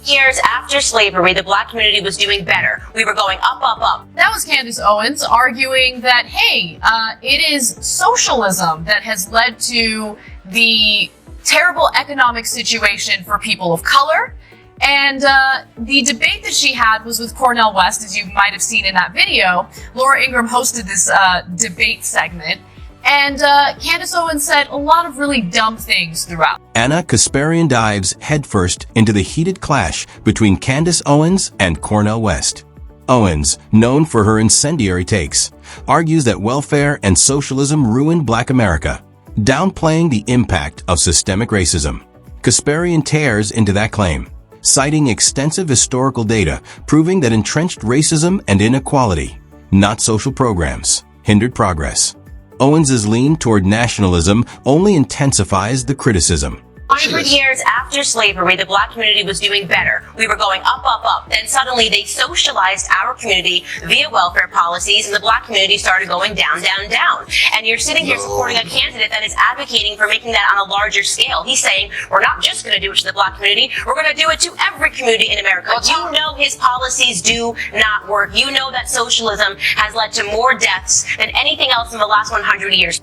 Years after slavery, the black community was doing better. We were going up, up, up. That was Candace Owens arguing that, hey, it is socialism that has led to the terrible economic situation for people of color. And the debate that she had was with Cornel West, as you might have seen in that video. Laura Ingraham hosted this debate segment. And Candace Owens said a lot of really dumb things throughout. Anna Kasparian dives headfirst into the heated clash between Candace Owens and Cornel West. Owens, known for her incendiary takes, argues that welfare and socialism ruined Black America, downplaying the impact of systemic racism. Kasparian tears into that claim, citing extensive historical data proving that entrenched racism and inequality, not social programs, hindered progress. Owens's lean toward nationalism only intensifies the criticism. 100 years after slavery, the black community was doing better. We were going up, up, up. Then suddenly they socialized our community via welfare policies, and the black community started going down, down, down. And you're sitting here supporting a candidate that is advocating for making that on a larger scale. He's saying, we're not just going to do it to the black community, we're going to do it to every community in America. You know his policies do not work. You know that socialism has led to more deaths than anything else in the last 100 years.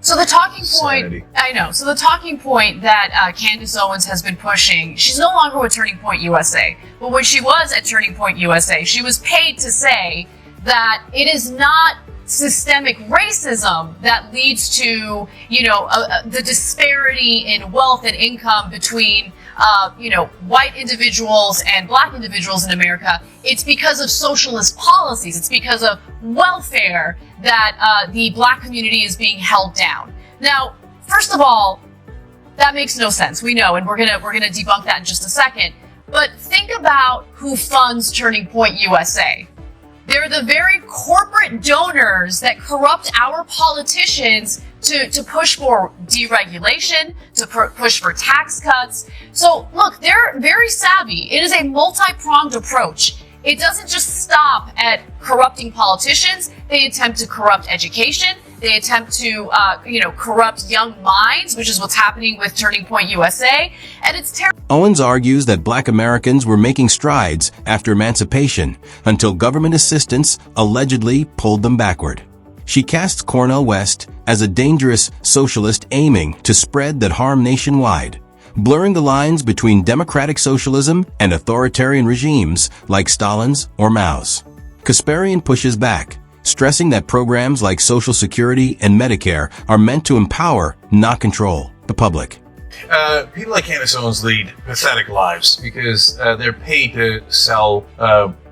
So the talking point, So the talking point that Candace Owens has been pushing, she's no longer with Turning Point USA. But when she was at Turning Point USA, she was paid to say that it is not systemic racism that leads to, the disparity in wealth and income between, white individuals and black individuals in America. It's because of socialist policies. It's because of welfare that the black community is being held down. Now, first of all, that makes no sense. We know, and we're gonna debunk that in just a second. But think about who funds Turning Point USA. They're the very corporate donors that corrupt our politicians to push for deregulation, to push for tax cuts. So look, they're very savvy. It is a multi-pronged approach. It doesn't just stop at corrupting politicians. They attempt to corrupt education. They attempt to, corrupt young minds, which is what's happening with Turning Point USA. And it's terrible. Owens argues that Black Americans were making strides after emancipation until government assistance allegedly pulled them backward. She casts Cornel West as a dangerous socialist aiming to spread that harm nationwide, blurring the lines between democratic socialism and authoritarian regimes like Stalin's or Mao's. Kasparian pushes back, stressing that programs like Social Security and Medicare are meant to empower, not control, the public. People like Candace Owens lead pathetic lives because they're paid to sell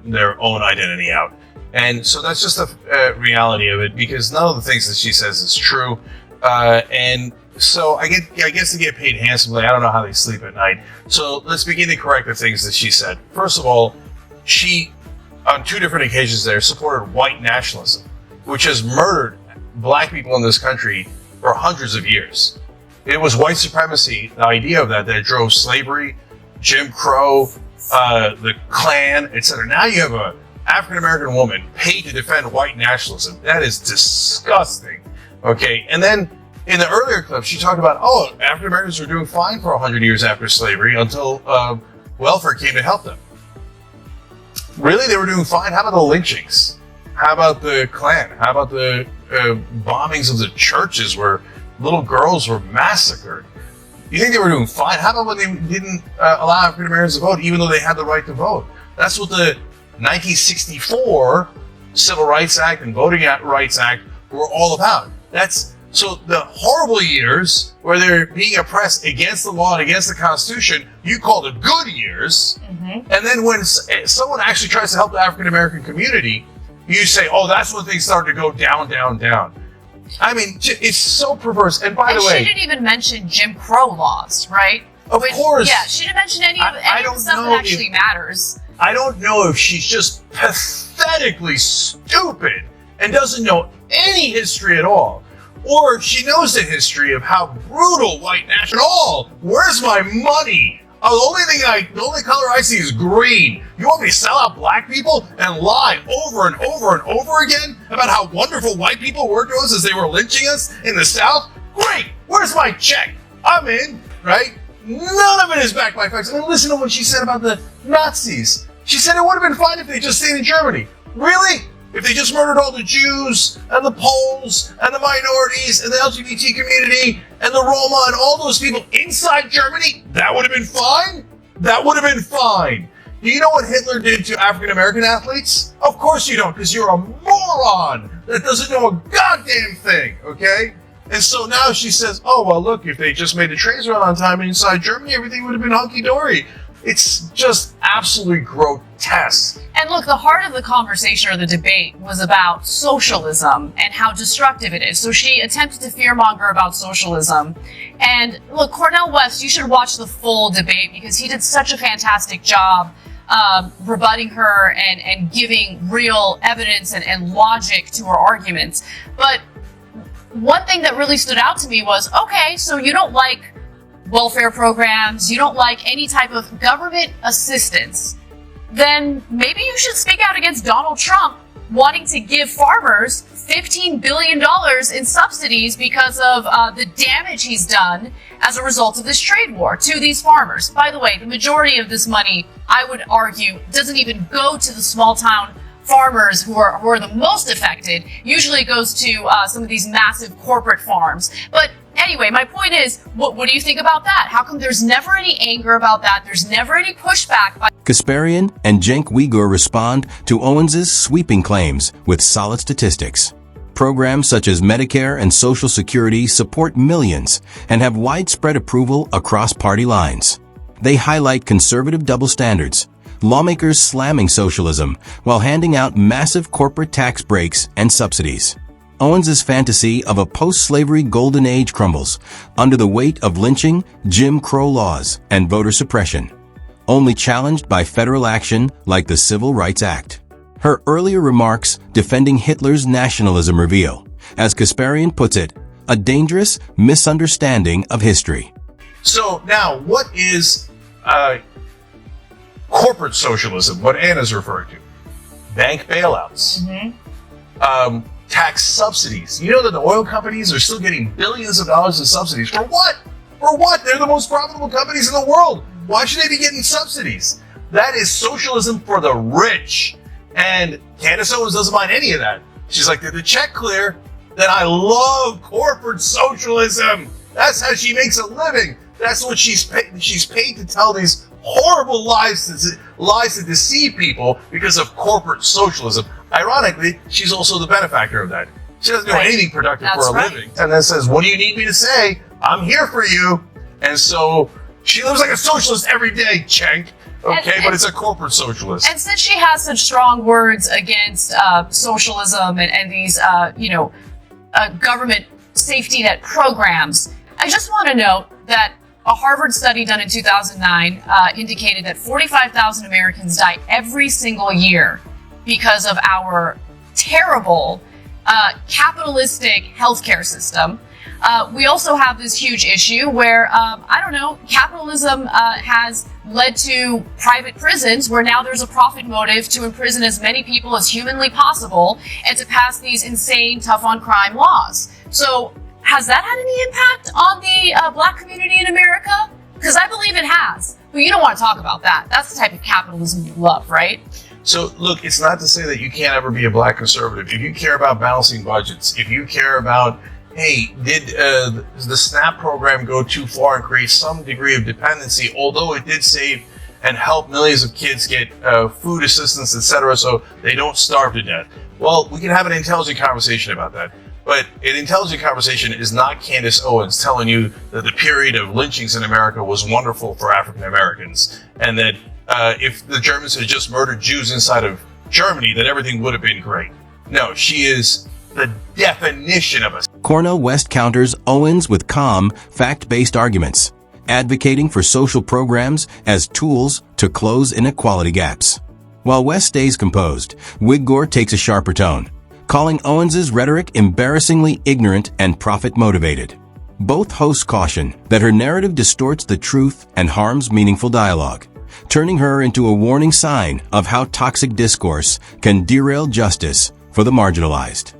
their own identity out. And so that's just the reality of it, because none of the things that she says is true. And so I guess they get paid handsomely. I don't know how they sleep at night. So let's begin to correct the things that she said. First of all, she, on two different occasions there, supported white nationalism, which has murdered black people in this country for hundreds of years. It was white supremacy, the idea of that drove slavery, Jim Crow, the Klan, etc. Now you have a African-American woman paid to defend white nationalism. That is disgusting. Okay, and then in the earlier clip, she talked about, African-Americans were doing fine for 100 years after slavery until welfare came to help them. Really, they were doing fine? How about the lynchings? How about the Klan? How about the bombings of the churches where little girls were massacred? You think they were doing fine? How about when they didn't allow African Americans to vote, even though they had the right to vote? That's what the 1964 Civil Rights Act and Voting Rights Act were all about. So the horrible years where they're being oppressed against the law and against the Constitution, you call the good years. Mm-hmm. And then when someone actually tries to help the African American community, you say, that's when things start to go down, down, down. I mean, it's so perverse. And by the way, she didn't even mention Jim Crow laws, right? Of course. Yeah, she didn't mention any of the stuff that actually matters. I don't know if she's just pathetically stupid and doesn't know any history at all, or she knows the history of how brutal white nationalism. Where's my money? The only color I see is green. You want me to sell out black people and lie over and over and over again about how wonderful white people were to us as they were lynching us in the South? Great! Where's my check? I'm in, right? None of it is backed by facts. I mean, listen to what she said about the Nazis. She said it would have been fine if they just stayed in Germany. Really? If they just murdered all the Jews and the Poles and the minorities and the LGBT community and the Roma and all those people inside Germany, that would have been fine? That would have been fine. Do you know what Hitler did to African American athletes? Of course you don't, because you're a moron that doesn't know a goddamn thing, okay? And so now she says, oh, well, look, if they just made the trains run on time inside Germany, everything would have been hunky-dory. It's just absolutely grotesque. And look, the heart of the conversation or the debate was about socialism and how destructive it is. So she attempted to fearmonger about socialism. And look, Cornel West, you should watch the full debate because he did such a fantastic job rebutting her and giving real evidence and logic to her arguments. But one thing that really stood out to me was, okay, so you don't like welfare programs, you don't like any type of government assistance, then maybe you should speak out against Donald Trump wanting to give farmers $15 billion in subsidies because of the damage he's done as a result of this trade war to these farmers. By the way, the majority of this money, I would argue, doesn't even go to the small town farmers who are the most affected. Usually it goes to some of these massive corporate farms. But anyway, my point is, what do you think about that? How come there's never any anger about that? There's never any pushback by Kasparian and Cenk Uygur respond to Owens's sweeping claims with solid statistics. Programs such as Medicare and Social Security support millions and have widespread approval across party lines. They highlight conservative double standards, lawmakers slamming socialism while handing out massive corporate tax breaks and subsidies. Owens's fantasy of a post-slavery golden age crumbles under the weight of lynching, Jim Crow laws, and voter suppression, only challenged by federal action like the Civil Rights Act. Her earlier remarks defending Hitler's nationalism reveal, as Kasparian puts it, a dangerous misunderstanding of history. So now, what is corporate socialism, what Anna's referring to? Bank bailouts. Tax subsidies. You know that the oil companies are still getting billions of dollars in subsidies. For what? For what? They're the most profitable companies in the world. Why should they be getting subsidies? That is socialism for the rich. And Candace Owens doesn't mind any of that. She's like, did the check clear? Then I love corporate socialism. That's how she makes a living. That's what she's paid. She's paid to tell these horrible lies to deceive people because of corporate socialism. Ironically, she's also the benefactor of that. She doesn't do anything productive for a living. And then says, what do you need me to say? I'm here for you. And so she lives like a socialist every day, Cenk. Okay, but it's a corporate socialist. And since she has such strong words against socialism and these, government safety net programs, I just want to note that a Harvard study done in 2009 indicated that 45,000 Americans die every single year because of our terrible capitalistic healthcare system. We also have this huge issue where, capitalism has led to private prisons where now there's a profit motive to imprison as many people as humanly possible and to pass these insane tough on crime laws. So has that had any impact on the black community in America? Because I believe it has. But you don't want to talk about that. That's the type of capitalism you love, right? So, look, it's not to say that you can't ever be a black conservative. If you care about balancing budgets, if you care about, hey, did the SNAP program go too far and create some degree of dependency, although it did save and help millions of kids get food assistance, etc., so they don't starve to death. Well, we can have an intelligent conversation about that. But an intelligent conversation is not Candace Owens telling you that the period of lynchings in America was wonderful for African Americans, and that if the Germans had just murdered Jews inside of Germany, then everything would have been great. No, she is the definition of a... Cornel West counters Owens with calm, fact-based arguments, advocating for social programs as tools to close inequality gaps. While West stays composed, Uygur takes a sharper tone, calling Owens's rhetoric embarrassingly ignorant and profit-motivated. Both hosts caution that her narrative distorts the truth and harms meaningful dialogue, turning her into a warning sign of how toxic discourse can derail justice for the marginalized.